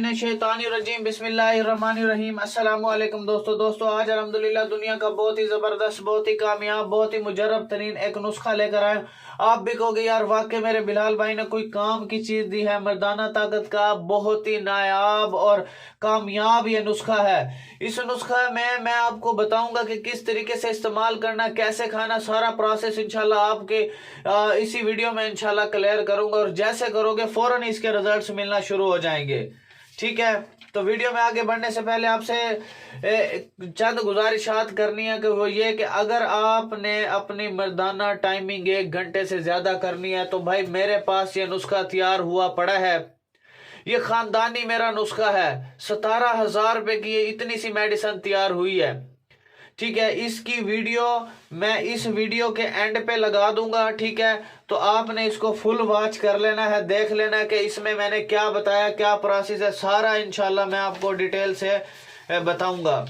मिनश्शैतानिर्रजीम बिस्मिल्लाहिर्रहमानिर्रहीम। अस्सलामु अलैकुम दोस्तों आज अल्हम्दुलिल्लाह दुनिया का बहुत ही ज़बरदस्त, बहुत ही कामयाब, बहुत ही मुजर्रब तरीन एक नुस्खा लेकर आए। आप भी कहोगे यार वाकई मेरे बिलाल भाई ने कोई काम की चीज़ दी है। मर्दाना ताकत का बहुत ही नायाब और कामयाब ये नुस्खा है। इस नुस्खा में मैं आपको बताऊंगा कि किस तरीके से इस्तेमाल करना, कैसे खाना, सारा प्रोसेस इंशाल्लाह आपके इसी वीडियो में इंशाल्लाह क्लियर करूंगा। और जैसे करोगे फौरन इसके रिजल्ट्स मिलना शुरू हो जाएंगे। ठीक है, तो वीडियो में आगे बढ़ने से पहले आपसे चंद गुजारिशात करनी है कि वो ये कि अगर आपने अपनी मर्दाना टाइमिंग 1 घंटे से ज्यादा करनी है तो भाई मेरे पास ये नुस्खा तैयार हुआ पड़ा है। ये खानदानी मेरा नुस्खा है। 17,000 रुपए की ये इतनी सी मेडिसिन तैयार हुई है। ठीक है, इसकी वीडियो मैं इस वीडियो के एंड पे लगा दूंगा। ठीक है, तो आपने इसको फुल वॉच कर लेना है, देख लेना है कि इसमें मैंने क्या बताया, क्या प्रोसेस है, सारा इंशाल्लाह मैं आपको डिटेल से बताऊंगा।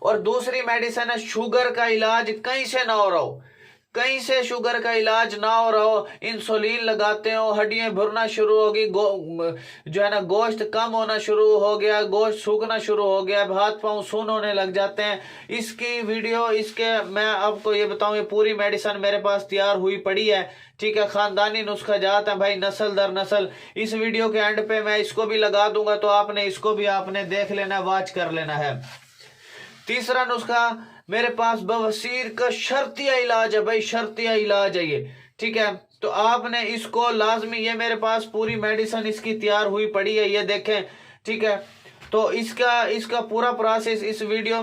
और दूसरी मेडिसिन है शुगर का इलाज कहीं से ना हो रहा हो, कहीं से शुगर का इलाज ना हो रहा हो, इंसुलिन लगाते हो, हड्डियां भरना शुरू होगी, जो है ना गोश्त कम होना शुरू हो गया, गोश्त सूखना शुरू हो गया, हाथ पांव सुन्न होने लग जाते हैं। इसकी वीडियो इसके मैं आपको ये बताऊं, ये पूरी मेडिसिन मेरे पास तैयार हुई पड़ी है। ठीक है, खानदानी नुस्खा जाता है भाई नस्ल दर नस्ल। इस वीडियो के एंड पे मैं इसको भी लगा दूंगा, तो आपने इसको भी आपने देख लेना, वॉच कर लेना है। तीसरा नुस्खा मेरे पास बवासीर का शर्तिया इलाज है भाई, शर्तिया इलाज है ये। ठीक है, तो आपने इसको लाजमी, ये मेरे पास पूरी मेडिसिन इसकी तैयार हुई पड़ी है, ये देखें। ठीक है, तो इसका पूरा प्रोसेस इस वीडियो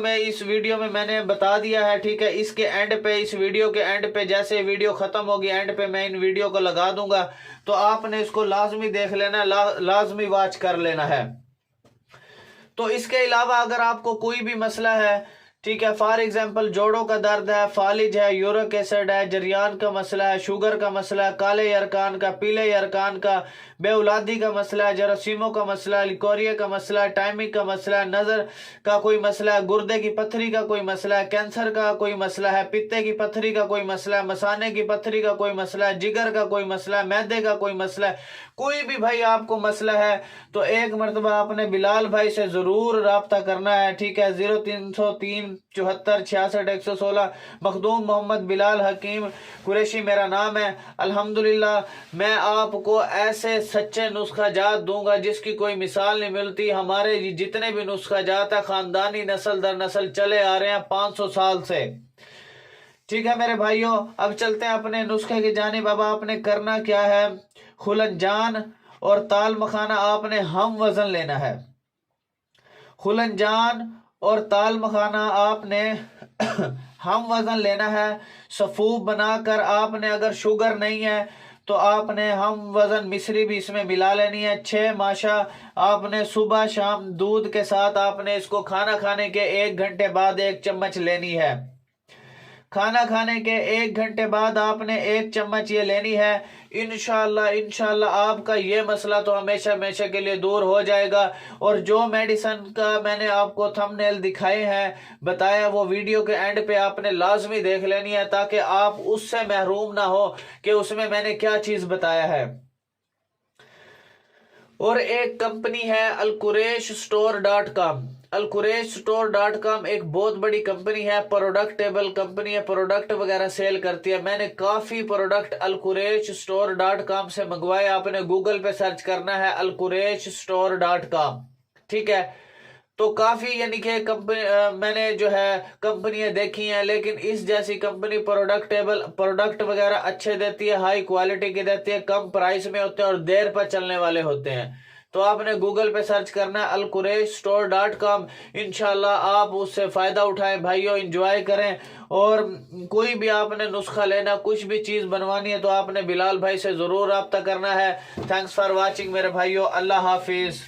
में मैंने बता दिया है। ठीक है, इसके एंड पे, इस वीडियो के एंड पे, जैसे वीडियो खत्म होगी एंड पे मैं इन वीडियो को लगा दूंगा, तो आपने इसको लाजमी देख लेना, लाजमी वॉच कर लेना है। तो इसके अलावा अगर आपको कोई भी मसला है, ठीक है, फॉर एग्जांपल जोड़ों का दर्द है, फालिज है, यूरिक एसिड है, जरियान का मसला है, शुगर का मसला है, काले यरकान का, पीले यरकान का, बेउलादी का मसला है, जरासीमों का मसला है, लिकोरिया का मसला है, टाइमिंग का मसला है, नज़र का कोई मसला है, गुर्दे की पत्थरी का कोई मसला है, कैंसर का कोई मसला है, पित्ते की पत्थरी का कोई मसला है, मसाने की पत्थरी का कोई मसला है, जिगर का कोई मसला है, मैदे का कोई मसला है, कोई भी भाई आपको मसला है तो एक मरतबा आपने बिलाल भाई से जरूर राब्ता करना है। ठीक है, 0303 74 66 116। मखदूम मोहम्मद बिलाल हकीम कुरैशी मेरा नाम है। अल्हम्दुलिल्लाह मैं आपको ऐसे सच्चे नुस्खा जात दूंगा जिसकी कोई मिसाल नहीं मिलती। हमारे जितने भी नुस्खा जात है खानदानी नस्ल दर नस्ल चले आ रहे हैं 500 साल से। ठीक है मेरे भाइयों, अब चलते हैं अपने नुस्खे की जानिब। अब आपने करना क्या है, खुलनजान और ताल मखाना आपने हम वजन लेना है। खुलनजान और ताल मखाना आपने हम वजन लेना है। सफूफ बनाकर आपने, अगर शुगर नहीं है तो आपने हम वजन मिश्री भी इसमें मिला लेनी है। 6 माशा आपने सुबह शाम दूध के साथ आपने इसको खाना खाने के 1 घंटे बाद 1 चम्मच लेनी है। खाना खाने के 1 घंटे बाद आपने 1 चम्मच ये लेनी है। इंशाल्लाह आपका ये मसला तो हमेशा हमेशा के लिए दूर हो जाएगा। और जो मेडिसिन का मैंने आपको थंबनेल दिखाए हैं, बताया, वो वीडियो के एंड पे आपने लाजमी देख लेनी है ताकि आप उससे महरूम ना हो कि उसमें मैंने क्या चीज बताया है। और एक कंपनी है alqureishstore.com। alqureishstore.com एक बहुत बड़ी कंपनी है, प्रोडक्टेबल कंपनी है, प्रोडक्ट वगैरह सेल करती है। मैंने काफी प्रोडक्ट alqureishstore.com से मंगवाए। आपने गूगल पे सर्च करना है alqureishstore.com। ठीक है, तो काफी यानी कि कंपनी मैंने जो है कंपनियां देखी हैं, लेकिन इस जैसी कंपनी प्रोडक्ट वगैरह अच्छे देती है, हाई क्वालिटी की देती है, कम प्राइस में होते हैं और देर पर चलने वाले होते हैं। तो आपने गूगल पे सर्च करना है alqureishstore.com। इंशाल्लाह आप उससे फायदा उठाएं भाइयों, एंजॉय करें। और कोई भी आपने नुस्खा लेना, कुछ भी चीज बनवानी है तो आपने बिलाल भाई से जरूर राब्ता करना है। थैंक्स फॉर वॉचिंग मेरे भाइयों, अल्लाह हाफिज।